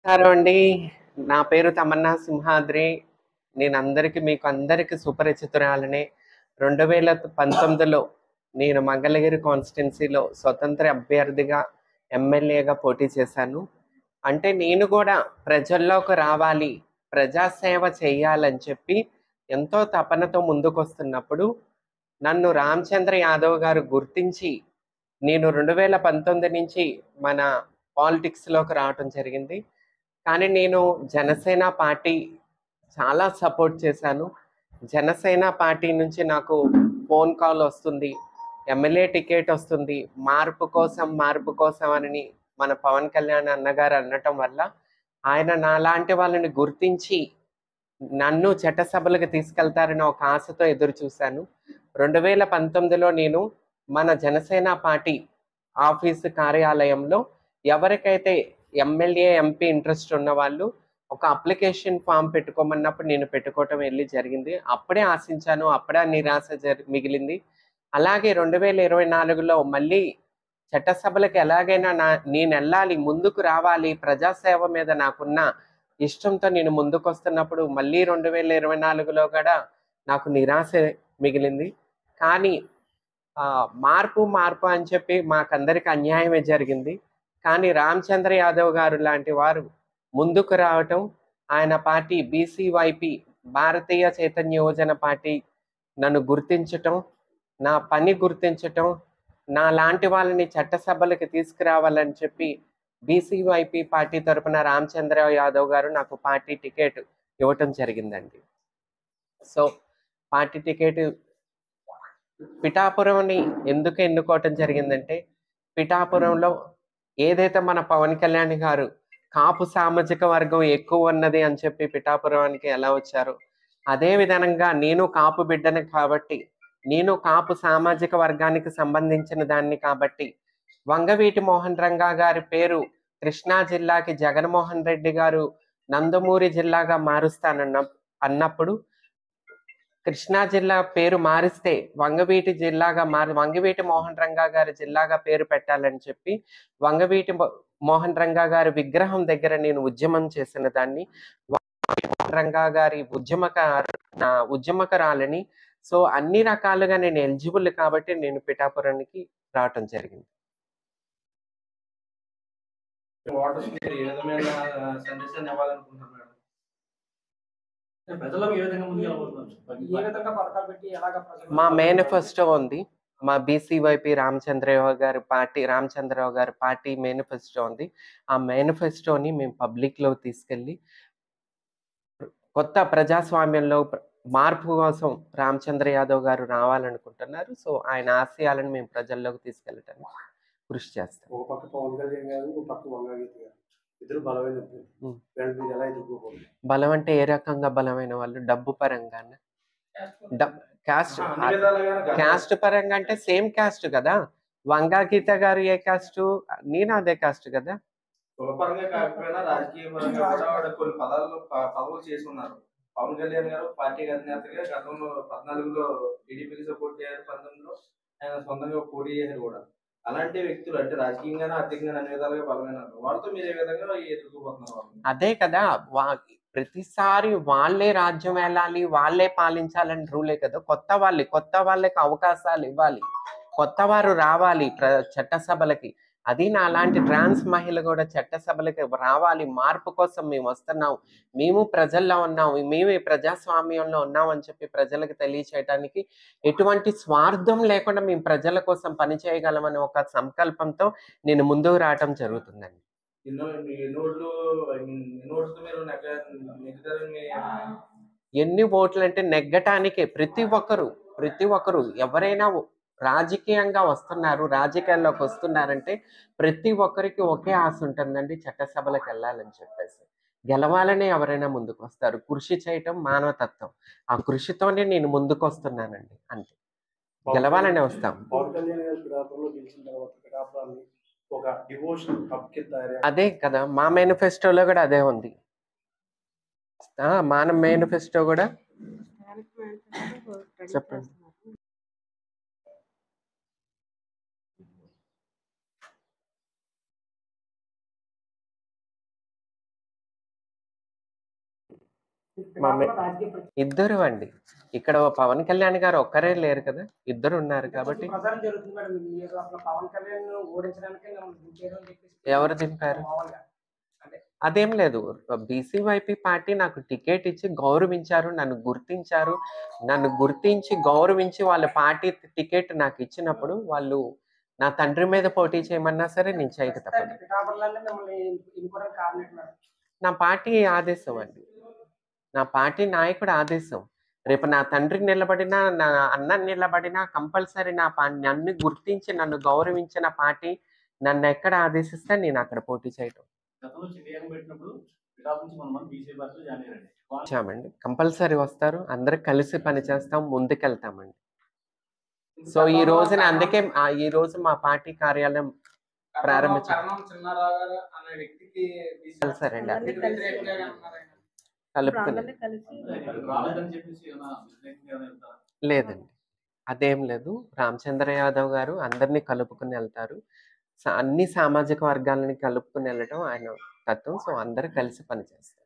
నమస్కారం అండి. నా పేరు తమన్నా సింహాద్రి. మీకు అందరికి సుపరిచితురాలినే. 2019లో నేను మంగళగిరి కాన్స్టిట్యున్సీలో స్వతంత్ర అభ్యర్థిగా ఎమ్మెల్యేగా పోటీ చేశాను. అంటే నేను కూడా ప్రజల్లోకి రావాలి, ప్రజాసేవ చేయాలని చెప్పి ఎంతో తపనతో ముందుకొస్తున్నప్పుడు నన్ను రామచంద్ర యాదవ్ గారు గుర్తించి నేను 2019 నుంచి మన పాలిటిక్స్‌లోకి రావటం జరిగింది. కానీ నేను జనసేన పార్టీ చాలా సపోర్ట్ చేశాను. జనసేన పార్టీ నుంచి నాకు ఫోన్ కాల్ వస్తుంది. ఎమ్మెల్యే టికెట్ వస్తుంది. మార్పు కోసం అని మన పవన్ కళ్యాణ్ అన్నగారు అనటం వల్ల ఆయన నాలాంటి వాళ్ళని గుర్తించి నన్ను చట్టసభలకు తీసుకెళ్తారని ఒక ఆశతో ఎదురు చూశాను. 2019లో నేను మన జనసేన పార్టీ ఆఫీసు కార్యాలయంలో ఎవరికైతే ఎమ్మెల్యే, ఎంపీ ఇంట్రెస్ట్ ఉన్న వాళ్ళు ఒక అప్లికేషన్ ఫామ్ పెట్టుకోమన్నప్పుడు నేను పెట్టుకోవటం వెళ్ళి జరిగింది. అప్పుడే ఆశించాను. అప్పుడే నిరాశ మిగిలింది. అలాగే 2024లో మళ్ళీ చట్టసభలకు ఎలాగైనా నేనెళ్ళాలి, ముందుకు రావాలి, ప్రజాసేవ మీద నాకున్న ఇష్టంతో నేను ముందుకొస్తున్నప్పుడు మళ్ళీ 2024లో కూడా నాకు నిరాశ మిగిలింది. కానీ మార్పు అని చెప్పి మాకందరికి అన్యాయమే జరిగింది. కానీ రామచంద్ర యాదవ్ గారు లాంటి వారు ముందుకు రావటం, ఆయన పార్టీ బీసీవైపీ భారతీయ చైతన్య యోజన పార్టీ నన్ను గుర్తించటం, నా పని గుర్తించటం, నా లాంటి వాళ్ళని చట్టసభలకు తీసుకురావాలని చెప్పి బీసీవైపీ పార్టీ తరపున రామచంద్ర యాదవ్ గారు నాకు పార్టీ టికెట్ ఇవ్వటం జరిగిందండి. సో పార్టీ టికెట్ పిఠాపురంని ఎందుకు ఎన్నుకోవటం జరిగిందంటే, పిఠాపురంలో ఏదైతే మన పవన్ కళ్యాణ్ గారు కాపు సామాజిక వర్గం ఎక్కువ ఉన్నది అని చెప్పి పిఠాపురానికి ఎలా వచ్చారో, అదే విధంగా నేను కాపు బిడ్డని కాబట్టి, నేను కాపు సామాజిక వర్గానికి సంబంధించిన దాన్ని కాబట్టి, వంగవీటి మోహన్ రంగా గారి పేరు కృష్ణా జిల్లాకి జగన్మోహన్ రెడ్డి గారు నందమూరి జిల్లాగా అన్నప్పుడు కృష్ణా జిల్లా పేరు మారిస్తే వంగవీటి మోహన్ రంగా గారి జిల్లాగా పేరు పెట్టాలని చెప్పి వంగవీటి మోహన్ రంగా గారి విగ్రహం దగ్గర నేను ఉద్యమం చేసిన దాన్ని, రంగా గారి ఉద్యమకరాలని. సో అన్ని రకాలుగా నేను ఎలిజిబుల్ కాబట్టి నేను పిఠాపురానికి రావటం జరిగింది. మా మేనిఫెస్టో ఉంది. మా బీసీవైపీ రామచంద్రరావు గారి పార్టీ మేనిఫెస్టో ఉంది. ఆ మేనిఫెస్టోని మేము పబ్లిక్‌లో తీసుకెళ్ళి కొత్త ప్రజాస్వామ్యంలో మార్పు కోసం రామచంద్ర యాదవ్ గారు రావాలనుకుంటున్నారు. సో ఆయన ఆశయాలను మేము ప్రజల్లోకి తీసుకెళ్ళటానికి కృషి చేస్తాం. ఒక పక్క పవన్ కళ్యాణ్ గారు, ఒక పక్క వంగగీత గారు. ఇద్దరు బలమైన మీరు ఎలా ఎదుర్కోబోతున్నారు? బలం అంటే ఏ రకంగా బలమైన వాళ్ళు? డబ్బు పరంగానా? క్యాస్ట్ పరంగా అంటే సేమ్ క్యాస్ట్ కదా. వంగా గీత గారు ఏ క్యాస్ట్, నేను అదే క్యాస్ట్ కదా. కులపరంగా కాకపోయినా రాజకీయ పరంగా కూడా కొన్ని పదవులు చేసి ఉన్నారు. పవన్ కళ్యాణ్ గారు పార్టీ అధినేతగా గతంలో 14లో టీడీపీకి సపోర్ట్ చేశారు, 19లో ఆయన సొంతంగా పోటీ చేశారు కూడా. అలాంటి వ్యక్తులు అంటే రాజకీయంగానే, ఆర్థికంగా అన్ని విధాలుగా బలమైన వాళ్ళతో మీరు ఏ విధంగా ఎదుర్కోబోతున్నారు? అదే కదా. ప్రతిసారి వాళ్ళే రాజ్యం వెళ్ళాలి, వాళ్ళే పాలించాలని రూలే కదా. కొత్త వాళ్ళకి అవకాశాలు ఇవ్వాలి, కొత్త వారు రావాలి చట్టసభలకి. అది నా లాంటి ట్రాన్స్ మహిళ కూడా చట్టసభలకి రావాలి. మార్పు కోసం మేము వస్తున్నాం, మేము ప్రజల్లో ఉన్నాం, మేము ఈ ప్రజాస్వామ్యంలో ఉన్నాం అని చెప్పి ప్రజలకు తెలియచేయడానికి ఎటువంటి స్వార్థం లేకుండా మేము ప్రజల కోసం పనిచేయగలమని ఒక సంకల్పంతో నేను ముందుకు రావటం జరుగుతుందండి. ఎన్ని ఓట్లు అంటే నెగ్గటానికే ప్రతి ఒక్కరు ఎవరైనా రాజకీయంగా వస్తున్నారు, రాజకీయాల్లోకి వస్తున్నారంటే ప్రతి ఒక్కరికి ఒకే ఆశ ఉంటుందండి, చట్టసభలకు వెళ్ళాలని చెప్పేసి. గెలవాలని ఎవరైనా ముందుకు వస్తారు. కృషి చేయటం మానవతత్వం. ఆ కృషితోనే నేను ముందుకు వస్తున్నానండి. అంతే, గెలవాలనే వస్తాం. అదే కదా, మా మేనిఫెస్టోలో కూడా అదే ఉంది. మన మేనిఫెస్టో కూడా చెప్పండి. మా ఇద్దరు అండి. ఇక్కడ పవన్ కళ్యాణ్ గారు ఒక్కరే లేరు కదా, ఇద్దరు ఉన్నారు కాబట్టి. ఎవరు దింపారు? అదేం లేదు. బీసీవైపీ పార్టీ నాకు టికెట్ ఇచ్చి గౌరవించారు, నన్ను గుర్తించారు. నన్ను గుర్తించి గౌరవించి వాళ్ళ పార్టీ టికెట్ నాకు ఇచ్చినప్పుడు వాళ్ళు నా తండ్రి మీద పోటీ చేయమన్నా సరే నేను చేయక తప్పదు. నా పార్టీ ఆదేశం అండి, నా పార్టీ నాయకుడు ఆదేశం. రేపు నా తండ్రి నిలబడినా, నా అన్న నిలబడినా కంపల్సరీ నన్ను గుర్తించి నన్ను గౌరవించిన పార్టీ నన్ను ఎక్కడ ఆదేశిస్తే నేను అక్కడ పోటీ చేయటం. వచ్చామండి, కంపల్సరీ వస్తారు, అందరు కలిసి పని చేస్తాం, ముందుకెళ్తామండి. సో ఈ రోజున అందుకే ఈ రోజు మా పార్టీ కార్యాలయం ప్రారంభించారు. కలిసారండి, కలుపుకుని. లేదండి, అదేం లేదు. రామచంద్ర యాదవ్ గారు అందరినీ కలుపుకుని వెళ్తారు. అన్ని సామాజిక వర్గాలని కలుపుకుని వెళ్ళటం ఆయన తత్వం. సో అందరూ కలిసి పనిచేస్తారు.